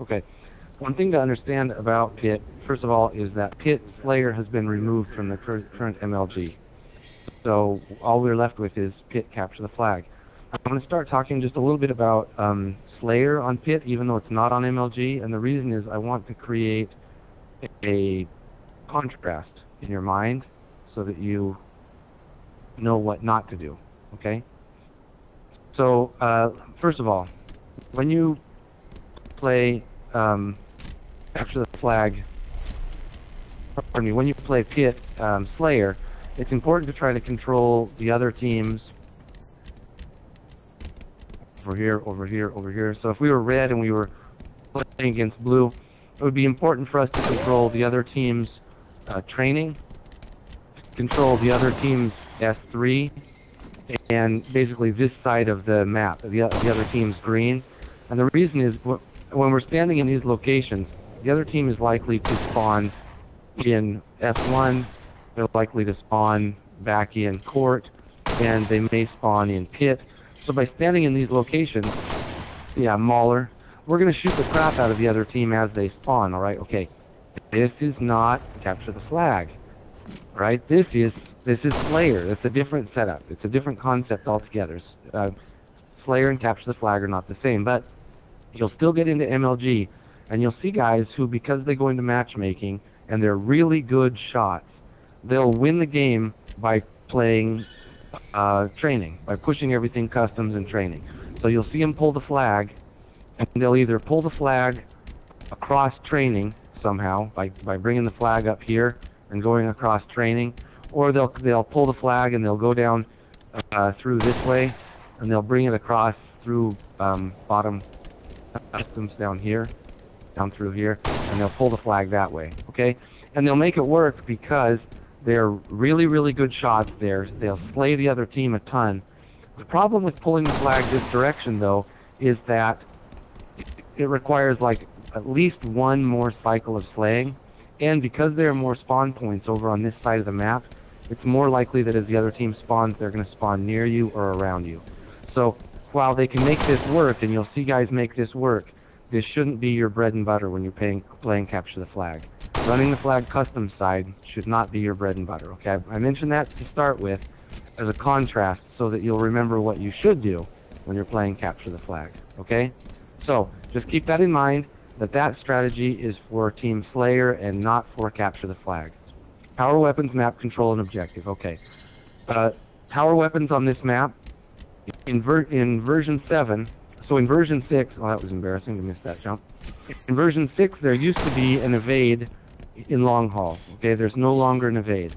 Okay. One thing to understand about PIT, first of all, is that PIT Slayer has been removed from the current MLG. So all we're left with is PIT Capture the Flag. I'm going to start talking just a little bit about Slayer on PIT, even though it's not on MLG, and the reason is I want to create a contrast in your mind so that you know what not to do, okay? So, first of all, when you play Capture the Flag, pardon me, when you play PIT Slayer, it's important to try to control the other teams over here, over here, over here. So if we were red and we were playing against blue, it would be important for us to control the other team's training, control the other team's S3, and basically this side of the map, the other team's green. And the reason is, when we're standing in these locations, the other team is likely to spawn in S1, they're likely to spawn back in court, and they may spawn in pit. So by standing in these locations, yeah, Mauler, we're going to shoot the crap out of the other team as they spawn, alright? Okay, this is not Capture the Flag, right? This is Slayer. It's a different setup. It's a different concept altogether. Slayer and Capture the Flag are not the same, but you'll still get into MLG, and you'll see guys who, because they go into matchmaking, and they're really good shots, they'll win the game by playing training, by pushing everything customs and training. So you'll see them pull the flag, and they'll either pull the flag across training somehow, by bringing the flag up here and going across training, or they'll pull the flag and they'll go down through this way, and they'll bring it across through bottom customs down here, down through here, and they'll pull the flag that way, okay? And they'll make it work because they're really, really good shots there. They'll slay the other team a ton. The problem with pulling the flag this direction, though, is that it requires like at least one more cycle of slaying, and because there are more spawn points over on this side of the map, it's more likely that as the other team spawns, they're going to spawn near you or around you. So while they can make this work, and you'll see guys make this work, this shouldn't be your bread and butter when you're playing Capture the Flag. Running the flag custom side should not be your bread and butter, okay? I mentioned that to start with as a contrast so that you'll remember what you should do when you're playing Capture the Flag, okay? So just keep that in mind, that strategy is for Team Slayer and not for Capture the Flag. Power weapons, map control, and objective, okay. Power weapons on this map, in version 7, so in version 6, well, that was embarrassing to miss that jump. In version 6, there used to be an evade in long haul, okay? There's no longer an evade.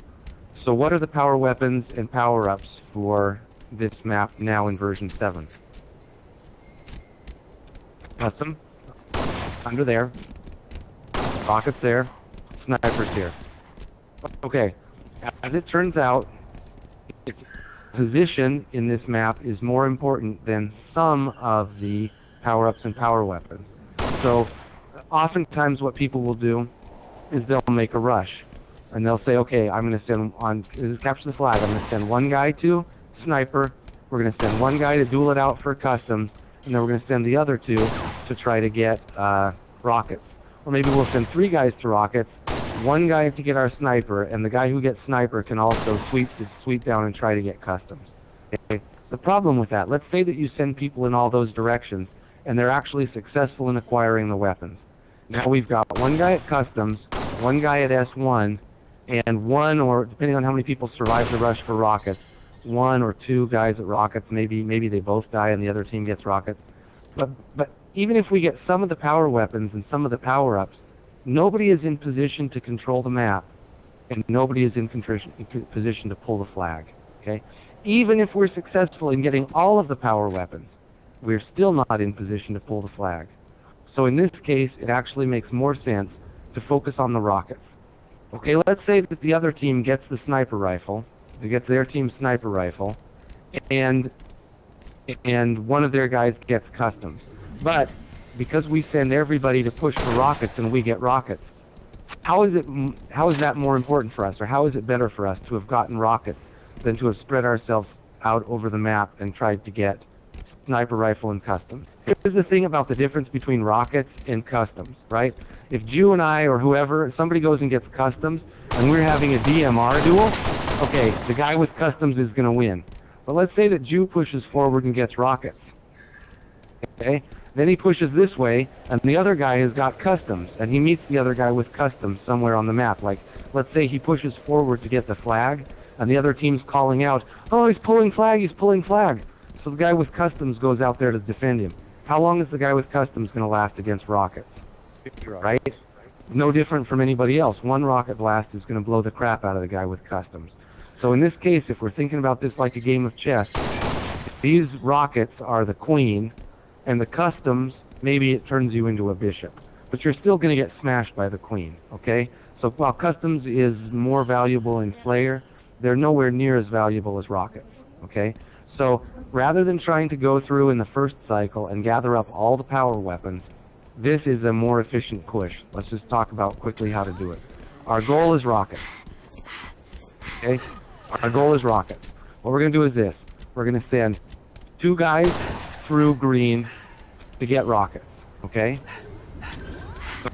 So what are the power weapons and power-ups for this map now in version 7? Custom, under there, rockets there, snipers here. Okay, as it turns out, its position in this map is more important than some of the power-ups and power weapons. So oftentimes what people will do is they'll make a rush, and they'll say, okay, I'm going to send on, this is Capture the Flag, I'm going to send one guy to sniper, we're going to send one guy to duel it out for customs, and then we're going to send the other two to try to get rockets. Or maybe we'll send 3 guys to rockets, 1 guy to get our sniper, and the guy who gets sniper can also sweep down and try to get customs. Okay? The problem with that, let's say that you send people in all those directions, and they're actually successful in acquiring the weapons. Now we've got 1 guy at customs, 1 guy at S1, and 1, or depending on how many people survive the rush for rockets, 1 or 2 guys at rockets. Maybe they both die and the other team gets rockets. But even if we get some of the power weapons and some of the power-ups, nobody is in position to control the map, and nobody is in position to pull the flag. Okay? Even if we're successful in getting all of the power weapons, we're still not in position to pull the flag. So in this case, it actually makes more sense to focus on the rockets. Okay, let's say that the other team gets the sniper rifle, they get their team's sniper rifle, and one of their guys gets customs. But because we send everybody to push for rockets and we get rockets, how is that more important for us, or how is it better for us to have gotten rockets than to have spread ourselves out over the map and tried to get sniper rifle and customs? Here's the thing about the difference between rockets and customs, right? If Jew and I or whoever, somebody goes and gets customs, and we're having a DMR duel, okay, the guy with customs is going to win. But let's say that Jew pushes forward and gets rockets. Okay? Then he pushes this way, and the other guy has got customs, and he meets the other guy with customs somewhere on the map. Like, let's say he pushes forward to get the flag, and the other team's calling out, "Oh, he's pulling flag, he's pulling flag." So the guy with customs goes out there to defend him. How long is the guy with customs going to last against rockets? Right? No different from anybody else. One rocket blast is going to blow the crap out of the guy with customs. So in this case, if we're thinking about this like a game of chess, these rockets are the queen, and the customs, maybe it turns you into a bishop. But you're still going to get smashed by the queen, okay? So while customs is more valuable in Slayer, they're nowhere near as valuable as rockets, okay? So rather than trying to go through in the first cycle and gather up all the power weapons, this is a more efficient push. Let's just talk about quickly how to do it. Our goal is rockets, okay? Our goal is rockets. What we're going to do is this. We're going to send 2 guys through green to get rockets, okay?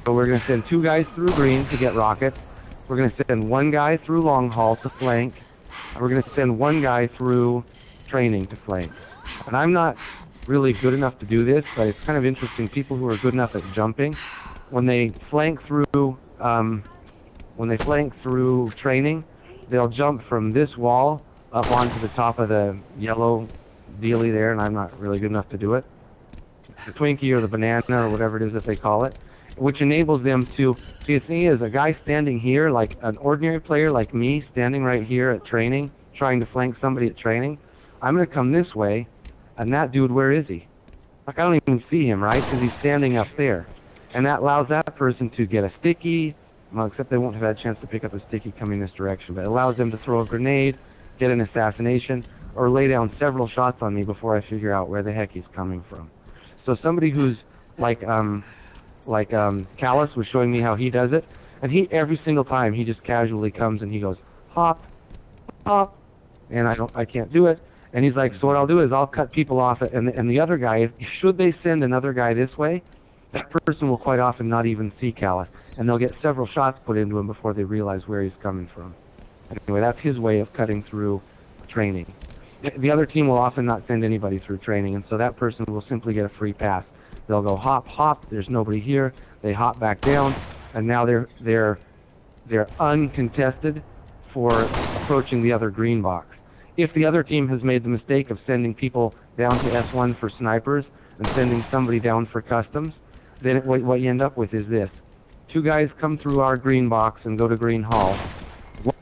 So we're going to send 2 guys through green to get rockets. We're going to send 1 guy through long haul to flank. And we're going to send 1 guy through training to flank. And I'm not really good enough to do this, but it's kind of interesting. People who are good enough at jumping, when they flank through training, they'll jump from this wall up onto the top of the yellow dealie there, and I'm not really good enough to do it. The Twinkie or the banana or whatever it is that they call it, which enables them to, see, the thing is, a guy standing here, like an ordinary player like me, standing right here at training, trying to flank somebody at training, I'm going to come this way, and that dude, where is he? Like, I don't even see him, right? Because he's standing up there. And that allows that person to get a sticky, well, except they won't have had a chance to pick up a sticky coming this direction, but it allows them to throw a grenade, get an assassination, or lay down several shots on me before I figure out where the heck he's coming from. So somebody who's like Callous was showing me how he does it, and he, every single time, he just casually comes and he goes, hop, hop, and I can't do it. And he's like, so what I'll do is I'll cut people off, and the other guy, should they send another guy this way, that person will quite often not even see Callous, and they'll get several shots put into him before they realize where he's coming from. Anyway, that's his way of cutting through training. The other team will often not send anybody through training, and so that person will simply get a free pass. They'll go hop, hop, there's nobody here, they hop back down, and now they're uncontested for approaching the other green box. If the other team has made the mistake of sending people down to S1 for snipers and sending somebody down for customs, then what you end up with is this. 2 guys come through our green box and go to green hall.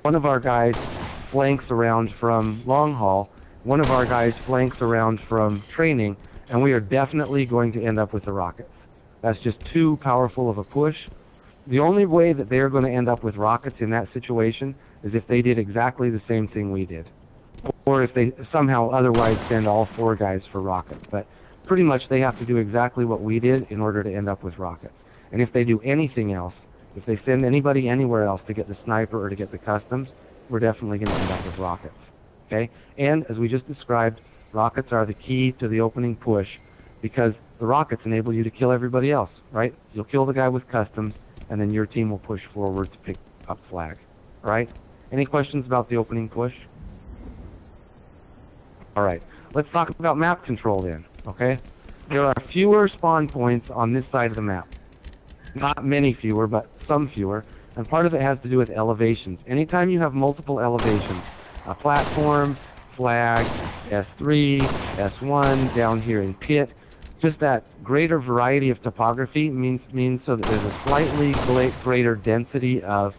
One of our guys flanks around from long haul. One of our guys flanks around from training, and we are definitely going to end up with the rockets. That's just too powerful of a push. The only way that they're going to end up with rockets in that situation is if they did exactly the same thing we did. Or if they somehow otherwise send all 4 guys for rockets. But pretty much they have to do exactly what we did in order to end up with rockets. And if they do anything else, if they send anybody anywhere else to get the sniper or to get the customs, we're definitely going to end up with rockets. Okay? And as we just described, rockets are the key to the opening push because the rockets enable you to kill everybody else, right? You'll kill the guy with customs, and then your team will push forward to pick up flag. All right? Any questions about the opening push? All right, let's talk about map control then, okay? There are fewer spawn points on this side of the map. Not many fewer, but some fewer, and part of it has to do with elevations. Anytime you have multiple elevations, a platform, flag, S3, S1, down here in pit, just that greater variety of topography means so that there's a slightly greater density of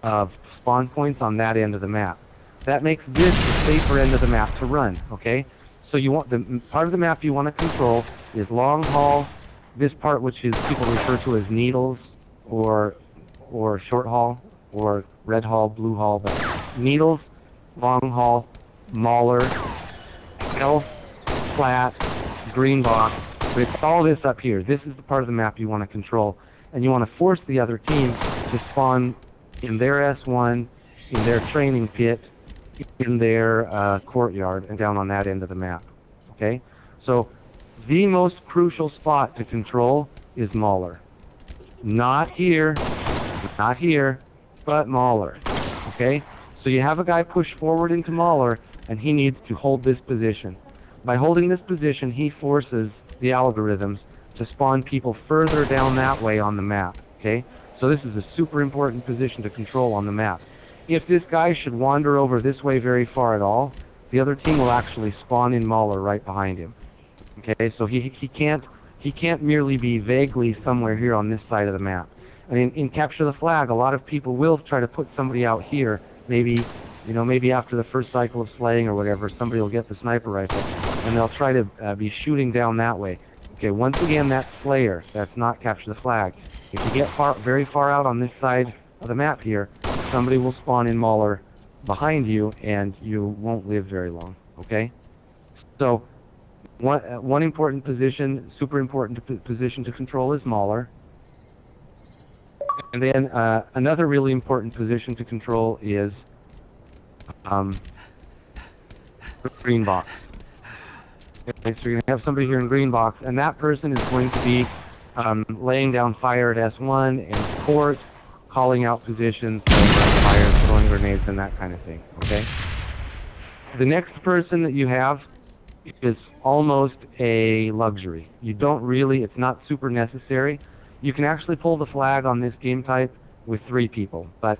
spawn points on that end of the map. That makes this the safer end of the map to run, okay? So you want the part of the map you want to control is long haul, this part which is people refer to as needles or short haul or red haul, blue haul, but needles, long haul, mauler, elf, flat, green box. But it's all this up here. This is the part of the map you want to control, and you want to force the other team to spawn in their S1, in their training pit, in their courtyard, and down on that end of the map. Okay? So The most crucial spot to control is Mauler. Not here, but Mauler. Okay? So you have a guy push forward into Mauler, and he needs to hold this position. By holding this position, he forces the algorithms to spawn people further down that way on the map. Okay? So this is a super important position to control on the map. If this guy should wander over this way very far at all, the other team will actually spawn in Mauler right behind him. Okay, so he can't merely be vaguely somewhere here on this side of the map. I mean, in Capture the Flag, a lot of people will try to put somebody out here. Maybe, maybe after the first cycle of slaying or whatever, somebody will get the sniper rifle, and they'll try to be shooting down that way. Okay, once again, that's Slayer. That's not Capture the Flag. If you get very far out on this side of the map here, somebody will spawn in Mauler behind you, and you won't live very long. Okay, so. One important position, super important position to control is Mauler. And then another really important position to control is green box. Okay, so you're going to have somebody here in green box, and that person is going to be laying down fire at S1 and port, calling out positions, fire, throwing grenades, and that kind of thing. Okay. The next person that you have is almost a luxury. You don't really, it's not super necessary. You can actually pull the flag on this game type with 3 people. But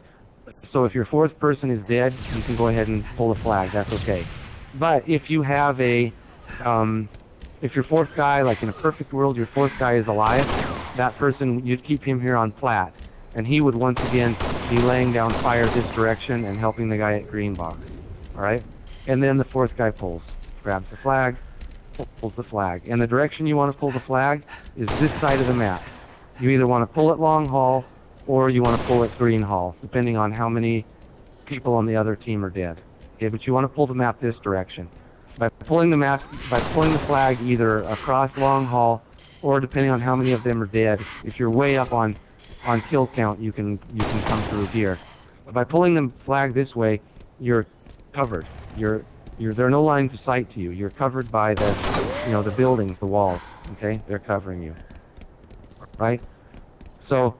so if your 4th person is dead, you can go ahead and pull the flag. That's okay. But if you have if your 4th guy, like in a perfect world, your 4th guy is alive, that person, you'd keep him here on plat, and he would once again be laying down fire this direction and helping the guy at green box. All right? And then the 4th guy pulls. Grabs the flag, pulls the flag. And the direction you want to pull the flag is this side of the map. You either want to pull it long haul, or you want to pull it green haul, depending on how many people on the other team are dead. Okay, but you want to pull the map this direction. By pulling the flag either across long haul, or depending on how many of them are dead, if you're way up on kill count, you can come through here. But by pulling the flag this way, you're covered. There are no lines of sight to you. You're covered by the buildings, the walls. Okay, they're covering you. Right? So,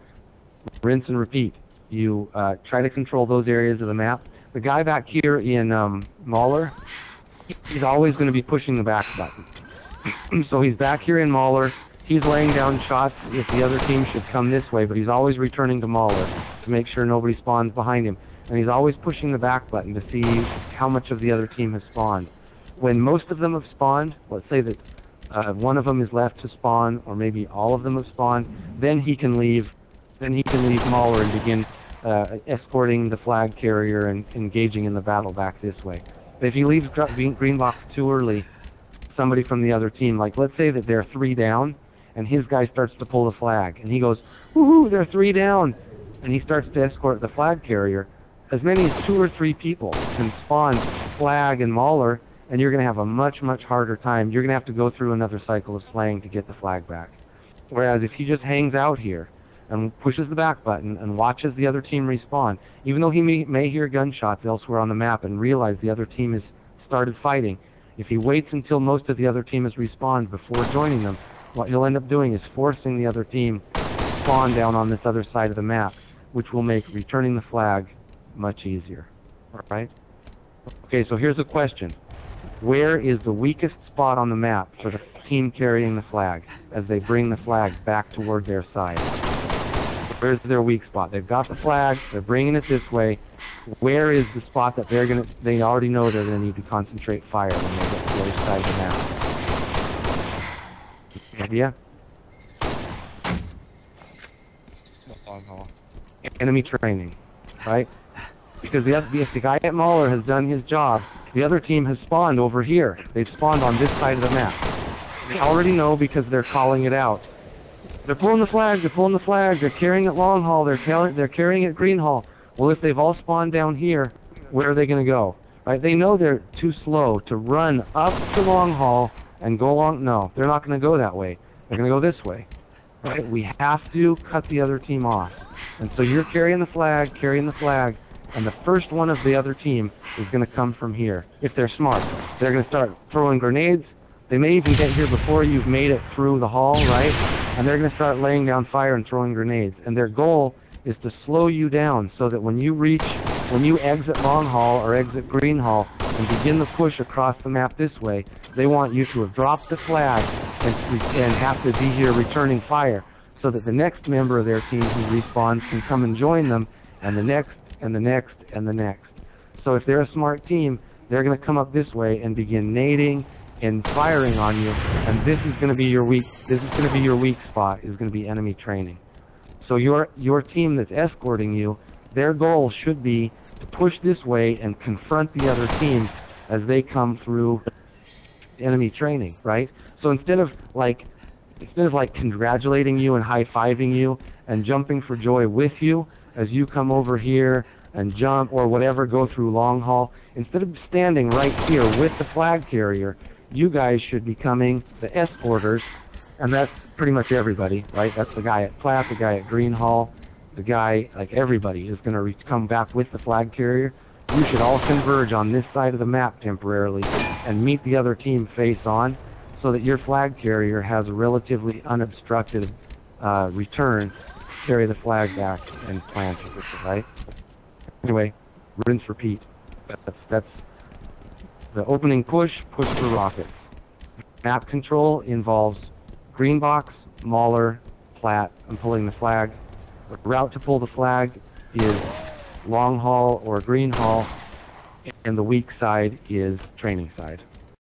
rinse and repeat. You try to control those areas of the map. The guy back here in Mauler, he's always going to be pushing the back button. So he's back here in Mauler. He's laying down shots if the other team should come this way, but he's always returning to Mauler to make sure nobody spawns behind him. And he's always pushing the back button to see how much of the other team has spawned. When most of them have spawned, let's say that one of them is left to spawn, or maybe all of them have spawned, then he can leave Mauler and begin escorting the flag carrier and engaging in the battle back this way. But if he leaves green box too early, somebody from the other team, like let's say that they're 3 down, and his guy starts to pull the flag, and he goes, "Woohoo, they're 3 down," and he starts to escort the flag carrier. As many as 2 or 3 people can spawn flag and Mauler, and you're going to have a much, much harder time. You're going to have to go through another cycle of slaying to get the flag back. Whereas if he just hangs out here and pushes the back button and watches the other team respawn, even though he may hear gunshots elsewhere on the map and realize the other team has started fighting, if he waits until most of the other team has respawned before joining them, what he'll end up doing is forcing the other team to spawn down on this other side of the map, which will make returning the flag much easier. Alright? Okay, so here's a question. Where is the weakest spot on the map for the team carrying the flag as they bring the flag back toward their side? Where's their weak spot? They've got the flag, they're bringing it this way. Where is the spot that they already know they're going to need to concentrate fire when they get to the other side of the map? Idea? Enemy training, right? Because if the guy at Mauler has done his job, the other team has spawned over here. They've spawned on this side of the map. They already know because they're calling it out. They're pulling the flag, they're carrying it long haul, they're carrying it green haul. Well, if they've all spawned down here, where are they going to go? Right? They know they're too slow to run up to long haul and go along. No, they're not going to go that way. They're going to go this way. Right? We have to cut the other team off. And so you're carrying the flag, and the first one of the other team is going to come from here. If they're smart, they're going to start throwing grenades. They may even get here before you've made it through the hall, right? And they're going to start laying down fire and throwing grenades. And their goal is to slow you down so that when you exit long hall or exit green hall and begin the push across the map this way, they want you to have dropped the flag and have to be here returning fire so that the next member of their team who respawns can come and join them, and the next, and the next, and the next. So if they're a smart team, they're going to come up this way and begin nading and firing on you, and this is going to be your weak spot, is going to be enemy training. So your team that's escorting you, their goal should be to push this way and confront the other team as they come through enemy training, right? So instead of like congratulating you and high-fiving you and jumping for joy with you as you come over here and jump or whatever, go through long haul, instead of standing right here with the flag carrier, you guys should be coming the escorters, and that's pretty much everybody, right? That's the guy at Plat, the guy at Green Hall, the guy, like everybody is going to come back with the flag carrier. You should all converge on this side of the map temporarily and meet the other team face on so that your flag carrier has a relatively unobstructed return, carry the flag back and plant it, right? Anyway, rinse, repeat. That's the opening push for rockets. Map control involves green box, Mauler, Plat, and pulling the flag. The route to pull the flag is long haul or green haul, and the weak side is training side.